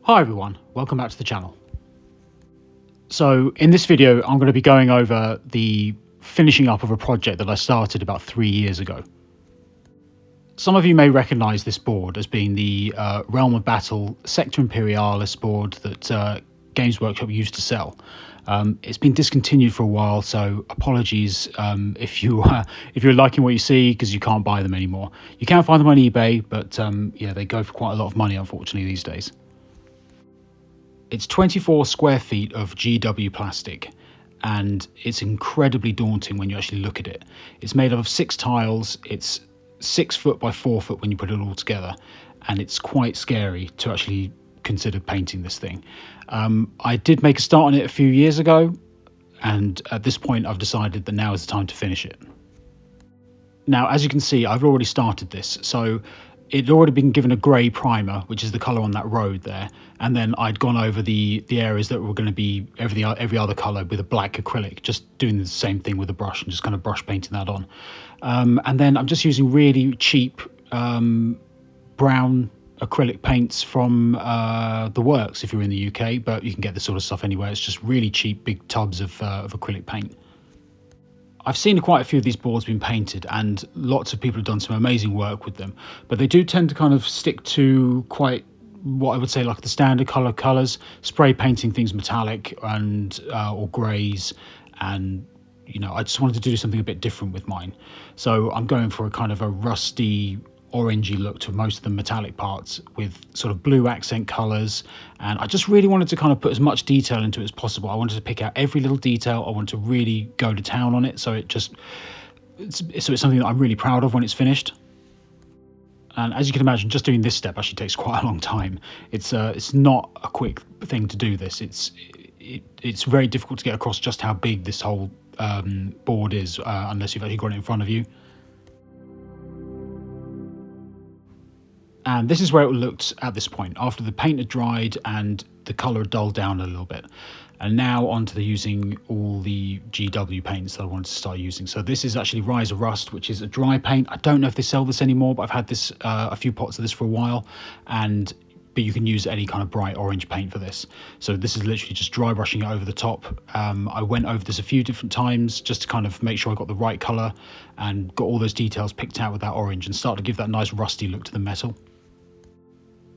Hi everyone, welcome back to the channel. So in this video, I'm going to be going over the finishing up of a project that I started about 3 years ago. Some of you may recognise this board as being the Realm of Battle Sector Imperialis board that Games Workshop used to sell. It's been discontinued for a while, so apologies if you're liking what you see, because you can't buy them anymore. You can find them on eBay, but yeah, they go for quite a lot of money, unfortunately, these days. It's 24 square feet of GW plastic, and it's incredibly daunting when you actually look at it. It's made up of 6 tiles, it's 6 foot by 4 foot when you put it all together, and it's quite scary to actually consider painting this thing. I did make a start on it a few years ago, and at this point I've decided that now is the time to finish it. Now, as you can see, I've already started this, so it'd already been given a grey primer, which is the colour on that road there, and then I'd gone over the areas that were going to be every other colour with a black acrylic, just doing the same thing with a brush and just kind of brush painting that on. And then I'm just using really cheap brown acrylic paints from the Works if you're in the UK, but you can get this sort of stuff anywhere. It's just really cheap big tubs of acrylic paint. I've seen quite a few of these boards being painted, and lots of people have done some amazing work with them, but they do tend to kind of stick to quite what I would say like the standard colours, spray painting things metallic and or greys, and you know, I just wanted to do something a bit different with mine. So I'm going for a kind of a rusty orangey look to most of the metallic parts with sort of blue accent colours, and I just really wanted to kind of put as much detail into it as possible. I wanted to pick out every little detail. I wanted to really go to town on it, so it's something that I'm really proud of when it's finished. And as you can imagine, just doing this step actually takes quite a long time. It's not a quick thing to do this. It's very difficult to get across just how big this whole board is unless you've actually got it in front of you. And this is where it looked at this point, after the paint had dried and the colour had dulled down a little bit. And now onto the using all the GW paints that I wanted to start using. So this is actually Rise of Rust, which is a dry paint. I don't know if they sell this anymore, but I've had this a few pots of this for a while, but you can use any kind of bright orange paint for this. So this is literally just dry brushing it over the top. I went over this a few different times just to kind of make sure I got the right colour and got all those details picked out with that orange and start to give that nice rusty look to the metal.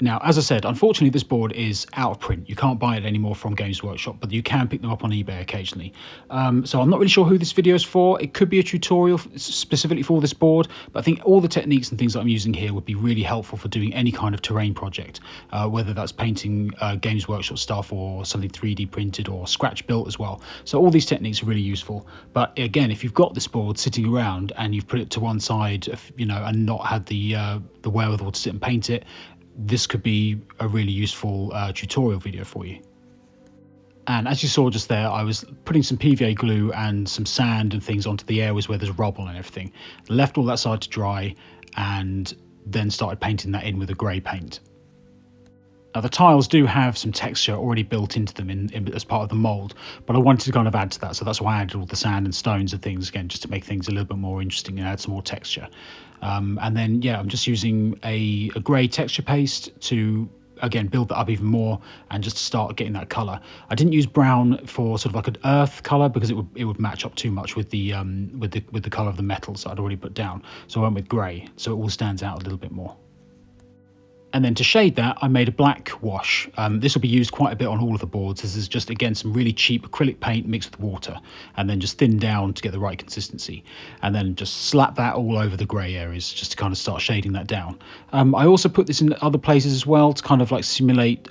Now, as I said, unfortunately, this board is out of print. You can't buy it anymore from Games Workshop, but you can pick them up on eBay occasionally. So I'm not really sure who this video is for. It could be a tutorial specifically for this board, but I think all the techniques and things that I'm using here would be really helpful for doing any kind of terrain project, whether that's painting Games Workshop stuff or something 3D printed or scratch built as well. So all these techniques are really useful. But again, if you've got this board sitting around and you've put it to one side, you know, and not had the wherewithal to sit and paint it, this could be a really useful tutorial video for you. And as you saw just there, I was putting some PVA glue and some sand and things onto the areas where there's rubble and everything. Left all that side to dry and then started painting that in with a grey paint. Now the tiles do have some texture already built into them as part of the mould, but I wanted to kind of add to that, so that's why I added all the sand and stones and things again, just to make things a little bit more interesting and add some more texture. And then yeah, I'm just using a grey texture paste to again build that up even more and just start getting that colour. I didn't use brown for sort of like an earth colour because it would match up too much with the colour of the metals that I'd already put down. So I went with grey, so it all stands out a little bit more. And then to shade that, I made a black wash. This will be used quite a bit on all of the boards. This is just, again, some really cheap acrylic paint mixed with water, and then just thin down to get the right consistency. And then just slap that all over the grey areas, just to kind of start shading that down. I also put this in other places as well to kind of like simulate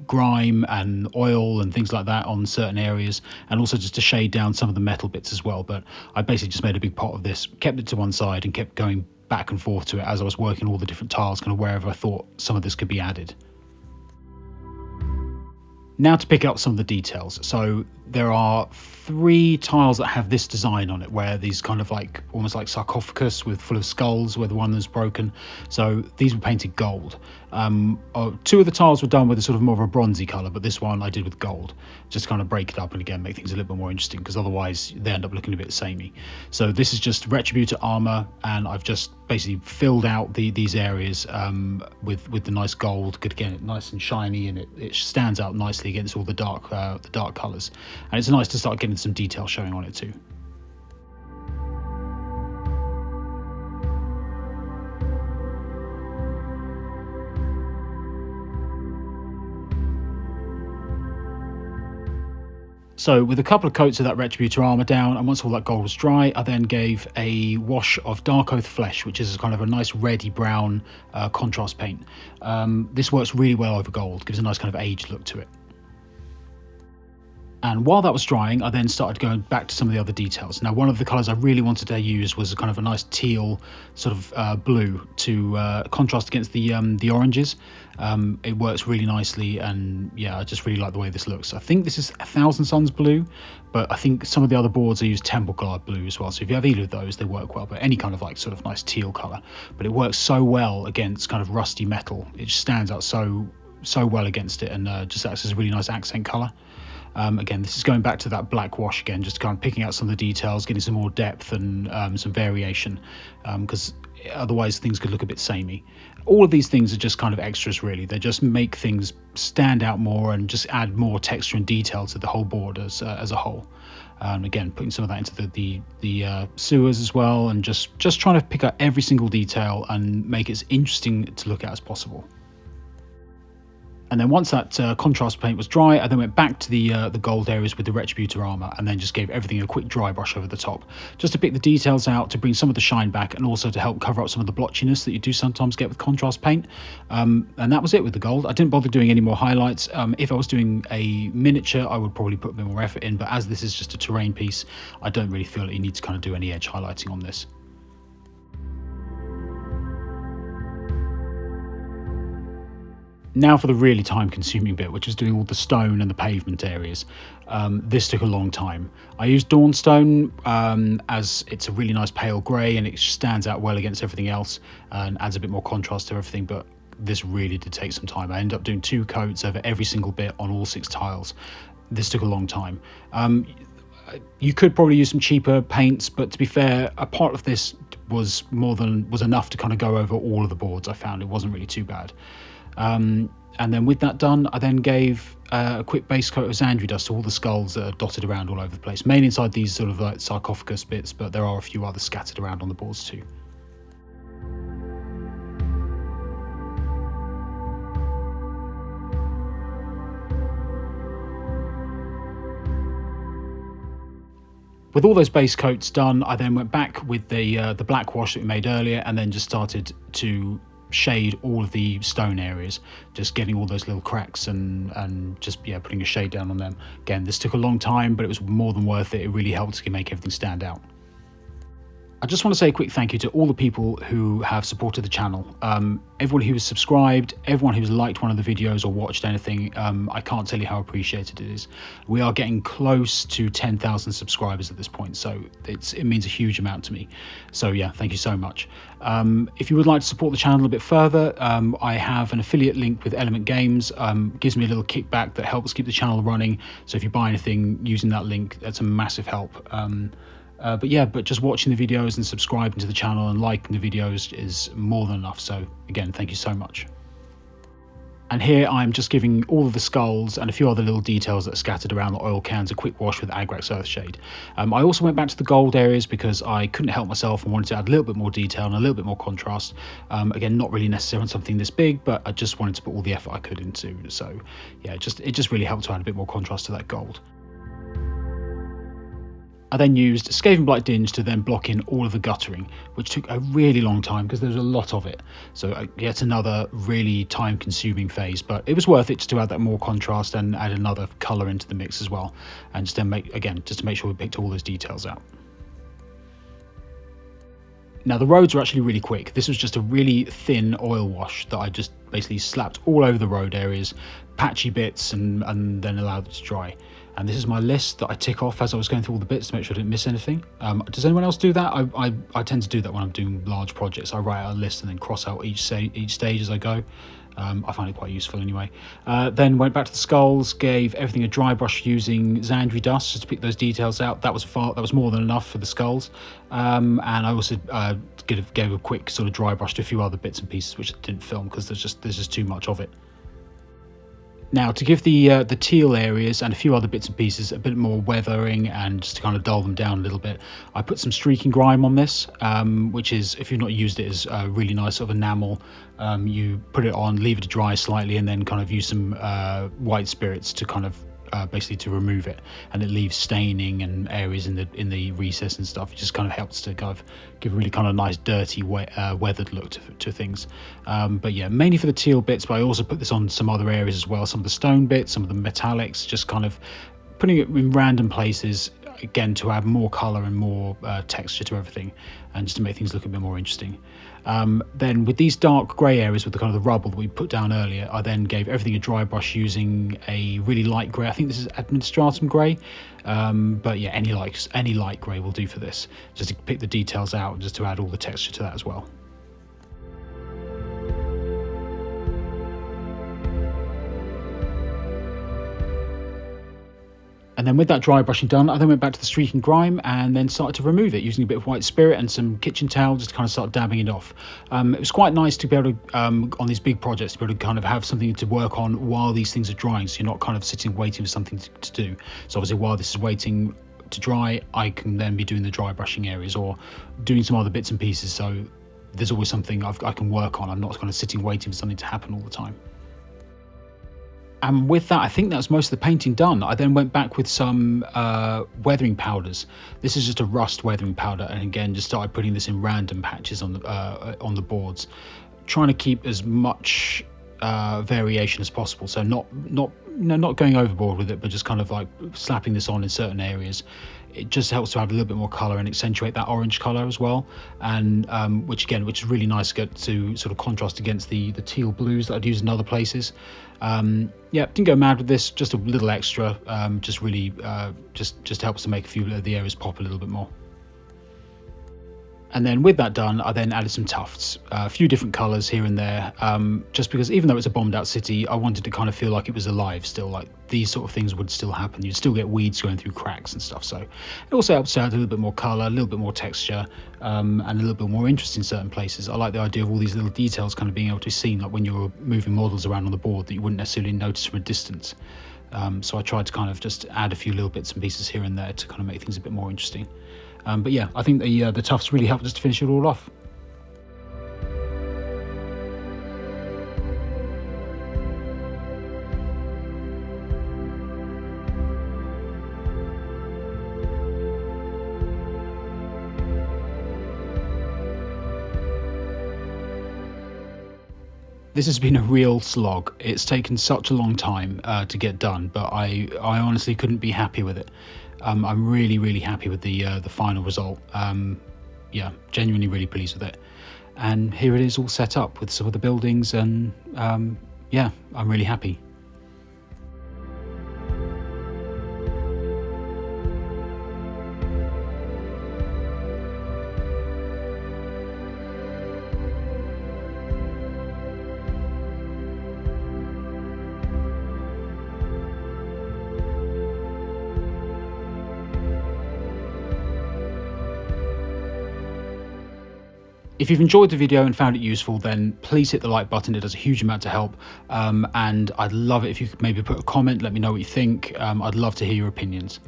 grime and oil and things like that on certain areas, and also just to shade down some of the metal bits as well. But I basically just made a big pot of this, kept it to one side, and kept going back and forth to it as I was working all the different tiles, kind of wherever I thought some of this could be added. Now to pick up some of the details. So there are 3 tiles that have this design on it, where these kind of like almost like sarcophagus with full of skulls, where the one that's broken. So these were painted gold. 2 of the tiles were done with a sort of more of a bronzy color, but this one I did with gold, just to kind of break it up and again make things a little bit more interesting, because otherwise they end up looking a bit samey. So this is just Retributor armor, and I've just basically filled out these areas with the nice gold. Good, again, nice and shiny, and it stands out nicely against all the dark colors, and it's nice to start getting some detail showing on it too. So with a couple of coats of that Retributor armor down, and once all that gold was dry, I then gave a wash of Dark Oath Flesh, which is kind of a nice reddy brown contrast paint. This works really well over gold, gives a nice kind of aged look to it. And while that was drying, I then started going back to some of the other details. Now, one of the colours I really wanted to use was a kind of a nice teal sort of blue to contrast against the oranges. It works really nicely, and yeah, I just really like the way this looks. I think this is 1000 Suns blue, but I think some of the other boards I use Temple Guard blue as well. So if you have either of those, they work well, but any kind of like sort of nice teal colour. But it works so well against kind of rusty metal. It just stands out so well against it, and just acts as a really nice accent colour. Again, this is going back to that black wash again, just kind of picking out some of the details, getting some more depth and some variation, because otherwise things could look a bit samey. All of these things are just kind of extras, really. They just make things stand out more and just add more texture and detail to the whole board as a whole. Again, putting some of that into the sewers as well, and just trying to pick out every single detail and make it as interesting to look at as possible. And then once that contrast paint was dry, I then went back to the gold areas with the Retributor armor, and then just gave everything a quick dry brush over the top, just to pick the details out, to bring some of the shine back, and also to help cover up some of the blotchiness that you do sometimes get with contrast paint. And that was it with the gold. I didn't bother doing any more highlights. If I was doing a miniature, I would probably put a bit more effort in, but as this is just a terrain piece, I don't really feel that you need to kind of do any edge highlighting on this. Now for the really time-consuming bit, which is doing all the stone and the pavement areas. This took a long time. I used Dawnstone as it's a really nice pale grey, and it stands out well against everything else and adds a bit more contrast to everything, but this really did take some time. I ended up doing 2 coats over every single bit on all 6 tiles. This took a long time. You could probably use some cheaper paints, but to be fair, a part of this was enough to kind of go over all of the boards. I found it wasn't really too bad. And then with that done, I then gave a quick base coat of Xandri dust to all the skulls that are dotted around all over the place, mainly inside these sort of like sarcophagus bits, but there are a few others scattered around on the boards too. With all those base coats done, I then went back with the black wash that we made earlier, and then just started to shade all of the stone areas, just getting all those little cracks and just putting a shade down on them. Again, this took a long time, but it was more than worth it. It really helped to make everything stand out. I just want to say a quick thank you to all the people who have supported the channel. Everyone who has subscribed, everyone who's liked one of the videos or watched anything. I can't tell you how appreciated it is. We are getting close to 10,000 subscribers at this point, so it means a huge amount to me. So yeah, thank you so much. If you would like to support the channel a bit further, I have an affiliate link with Element Games. Gives me a little kickback that helps keep the channel running. So if you buy anything using that link, that's a massive help. But just watching the videos and subscribing to the channel and liking the videos is more than enough. So again, thank you so much. And here I'm just giving all of the skulls and a few other little details that are scattered around the oil cans a quick wash with Agrax Earthshade. I also went back to the gold areas because I couldn't help myself and wanted to add a little bit more detail and a little bit more contrast. Again, not really necessary on something this big, but I just wanted to put all the effort I could into. So yeah, it just really helped to add a bit more contrast to that gold. I then used Skaven Blight Dinge to then block in all of the guttering, which took a really long time because there's a lot of it. So yet another really time-consuming phase, but it was worth it just to add that more contrast and add another colour into the mix as well, and just to make sure we picked all those details out. Now the roads were actually really quick. This was just a really thin oil wash that I just basically slapped all over the road areas, patchy bits and then allow them to dry. And this is my list that I tick off as I was going through all the bits to make sure I didn't miss anything. Does anyone else do that? I tend to do that when I'm doing large projects. I write out a list and then cross out each stage as I go. I find it quite useful anyway. Then went back to the skulls, gave everything a dry brush using Xandri dust just to pick those details out. That was more than enough for the skulls. And I also gave a quick sort of dry brush to a few other bits and pieces which I didn't film because there's just too much of it. Now, to give the teal areas and a few other bits and pieces a bit more weathering and just to kind of dull them down a little bit, I put some streaking grime on this, which is, if you've not used it, is a really nice sort of enamel. You put it on, leave it to dry slightly, and then kind of use some white spirits to kind of basically to remove it, and it leaves staining and areas in the recess and stuff. It just kind of helps to kind of give a really kind of nice dirty weathered look to things. But yeah, mainly for the teal bits, but I also put this on some other areas as well, some of the stone bits, some of the metallics, just kind of putting it in random places again to add more color and more texture to everything, and just to make things look a bit more interesting. Then with these dark grey areas with the kind of the rubble that we put down earlier, I then gave everything a dry brush using a really light grey. I think this is Administratum grey, but yeah, any light grey will do for this, just to pick the details out, just to add all the texture to that as well. And then with that dry brushing done, I then went back to the streaking grime and then started to remove it using a bit of white spirit and some kitchen towel just to kind of start dabbing it off. It was quite nice to be able to, on these big projects, to be able to kind of have something to work on while these things are drying, so you're not kind of sitting waiting for something to do. So obviously while this is waiting to dry, I can then be doing the dry brushing areas or doing some other bits and pieces, so there's always something I can work on. I'm not kind of sitting waiting for something to happen all the time. And with that, I think that's most of the painting done. I then went back with some weathering powders. This is just a rust weathering powder, and again, just started putting this in random patches on the boards, trying to keep as much variation as possible. So not going overboard with it, but just kind of like slapping this on in certain areas. It just helps to add a little bit more color and accentuate that orange color as well, and which is really nice to get to sort of contrast against the teal blues that I'd use in other places. Yeah, didn't go mad with this, just a little extra, just really just helps to make a few of the areas pop a little bit more. And then with that done, I then added some tufts, a few different colours here and there, just because even though it's a bombed out city, I wanted to kind of feel like it was alive still, like these sort of things would still happen. You'd still get weeds going through cracks and stuff. So it also helps to add a little bit more colour, a little bit more texture, and a little bit more interest in certain places. I like the idea of all these little details kind of being able to be seen, like when you're moving models around on the board that you wouldn't necessarily notice from a distance. So I tried to kind of just add a few little bits and pieces here and there to kind of make things a bit more interesting. But yeah, I think the tufts really helped us to finish it all off. This has been a real slog. It's taken such a long time to get done, but I honestly couldn't be happy with it. I'm really happy with the final result. Yeah, genuinely really pleased with it. And here it is all set up with some of the buildings, and yeah, I'm really happy. If you've enjoyed the video and found it useful, then please hit the like button. It does a huge amount to help. And I'd love it if you could maybe put a comment, let me know what you think. I'd love to hear your opinions.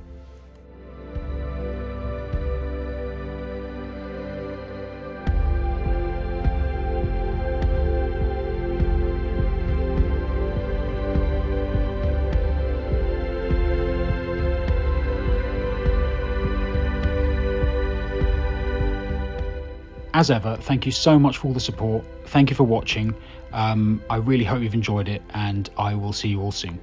As ever, thank you so much for all the support. Thank you for watching. I really hope you've enjoyed it, and I will see you all soon.